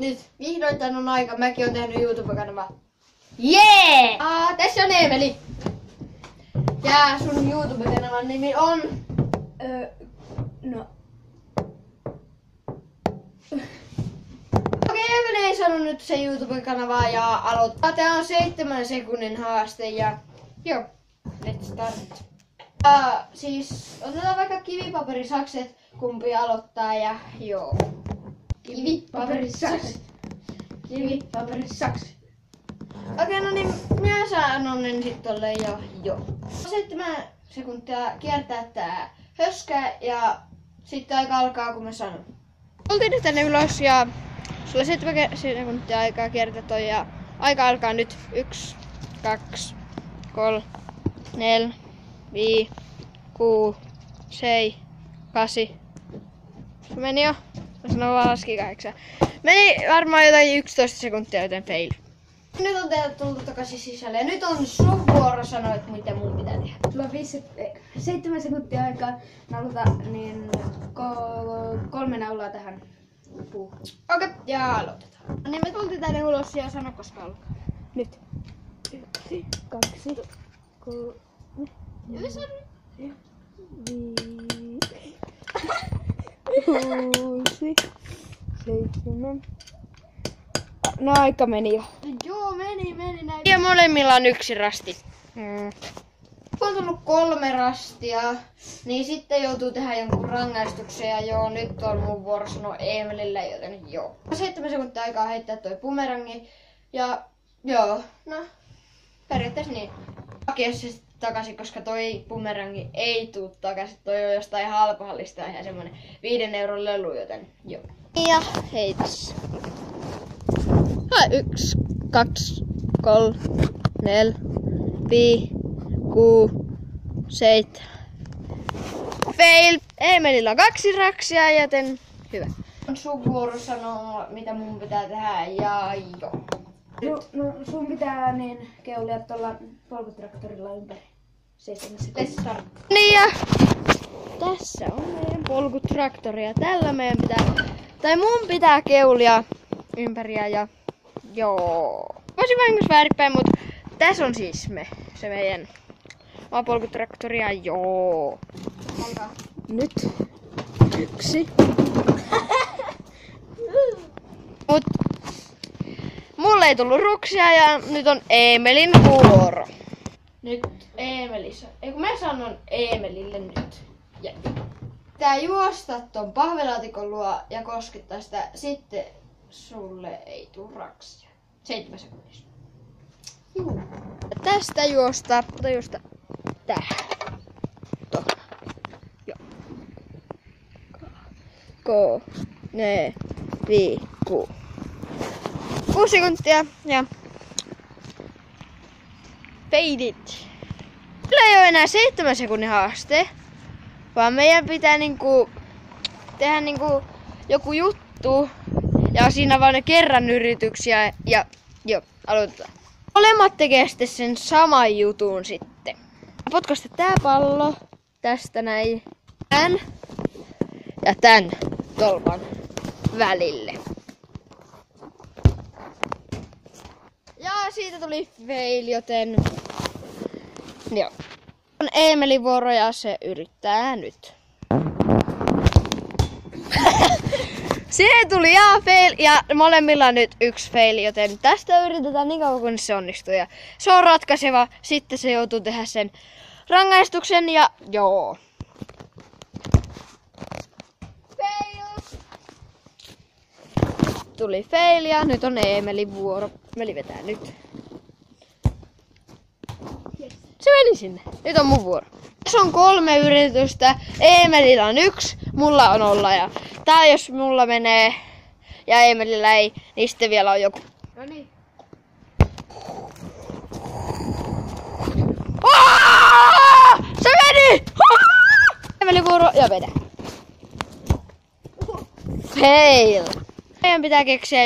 nyt vihdoin tän on aika. Mäkin oon tehnyt YouTube-kanavaa. Jee! Tässä on Eemeli. Ja sun YouTube-kanavan nimi on... Okei, Eemeli ei sanonut nyt se YouTube-kanavaa ja aloittaa. Tää on 7 sekunnin haaste ja... Joo, let's start. Siis otetaan vaikka kivipaperisakset, kumpi aloittaa ja joo. Kivipaperisakset. Kivipaperisakset. Okei, no niin, minä sanon ne sit tolle ja joo. 7 sekuntia kiertää tää höskä ja sitten aika alkaa kun mä sanon. Tultiin nyt tänne ylös ja sulla 7 sekuntia aikaa kiertää toi ja aika alkaa nyt. 1, 2, 3, 4, 5, 6, 7, 8. Se meni jo. Mä sanon vaan laski 8. Meni varmaan jotain 11 sekuntia, joten fail. Nyt on teille tultu takaisin sisälle ja nyt on sun vuoro sanoa, että mitä mun pitää tehdä. Sulla on 7 sekuntia aikaa naulata niin 3 naulaa tähän puuhun. Okei, ja aloitetaan. Niin me tultiin tänne ulos ja sano koska alkaa. Nyt. 1, 2, 3, 4, 5, 6, 7. No aika meni jo. Joo, meni näin. Ja molemmilla on 1 rasti. On tullut 3 rastia, niin sitten joutuu tehdä jonkun rangaistuksen ja joo, nyt on mun vuoro sanoa Eemelille, joten joo. 7 sekuntia aikaa heittää toi bumerangi ja joo, no periaatteessa niin. Hakea se sitten takaisin, koska toi bumerangi ei tuu takaisin, toi on jostain halpahallista ihan semmonen 5 euron lelu, joten joo. Ja heitäs. 1, 2, 3, 4, 5, 6, 7. Fail! Eemelillä on 2 raksia, joten hyvä. On sun vuoro sanoa, mitä mun pitää tehdä ja joo. No sun pitää niin keulia tuolla polkutraktorilla ympäri 7 sekuntia. Niin ja tässä on meidän polkutraktori ja tällä meidän mun pitää keulia ympäriä ja joo. Voisin vahingossa väärinpäin, mutta tässä on siis se meidän polkutraktori ja joo. Alkaa. Nyt 1. Mut mulle ei tullut ruksia ja nyt on Eemelin vuoro. Nyt Eemelissä. Ei kun mä sanon Eemelille nyt. Ja tää juosta ton pahvelaatikon luo ja koskettaa sitä, sitten sulle ei tuu raksia. 7 sekunnissa. Juu. Ja tästä juosta tähän. Tuohon. Joo. 4, 5, 6. 6 sekuntia ja feidit. Kyllä ei ole enää 7 sekunnin haaste, vaan meidän pitää tehdä joku juttu ja siinä vaan ne kerran yrityksiä ja joo, aloitetaan. Molemmat tekee sitten sen saman jutun sitten. Potkaista tää pallo tästä näin, tän ja tän tolpan välille. Ja siitä tuli fail, joten joo. On Eemelin vuoro ja se yrittää nyt. Siihen tuli fail ja molemmilla on nyt 1 fail, joten tästä yritetään niin kauan kun se onnistuu. Ja se on ratkaiseva, sitten se joutuu tehdä sen rangaistuksen ja joo. Fail! Tuli fail ja nyt on Eemelin vuoro. Meli vetää nyt. Se meni sinne. Nyt on mun vuoro. Tässä on 3 yritystä. Eemelillä on 1, mulla on 0 ja tää jos mulla menee ja Eemelillä ei, niin sitten vielä on joku. No niin. Se meni! Eemelin vuoro ja vedä. Fail. Meidän pitää keksiä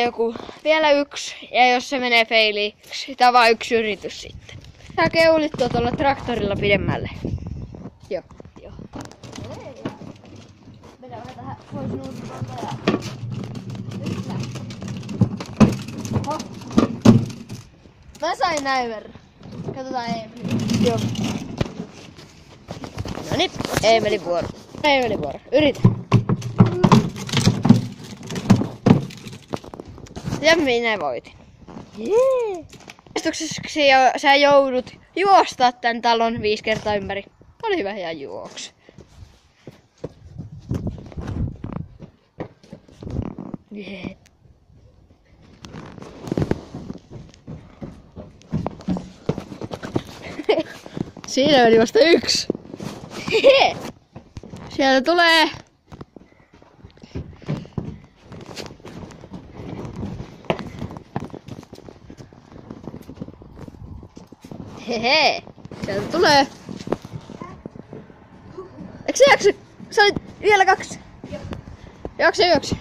vielä 1 ja jos se menee failiksi, tää on vaan 1 yritys sitten. Sä keulit tuolla traktorilla pidemmälle. Joo. Vedä vähän tähän pois nuutuvalta ja... Mä sain näin verran. Katsotaan Eemeli. Joo. Noniin, Eemelin vuoro. Eemelin vuoro. Yritä. Ja minä voitin. Jee! Sä joudut juosta tän talon 5 kertaa ympäri. Oli hyvä ja juoksu. Jee. Siinä meni vasta 1. Sieltä tulee. Hehe. Sieltä tulee. Eikö sä jaksa? Sä olit vielä 2. Juokse.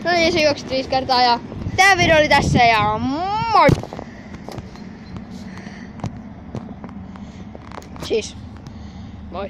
No niin, se juoksit 5 kertaa ja tää video oli tässä ja moi! Siis, moi!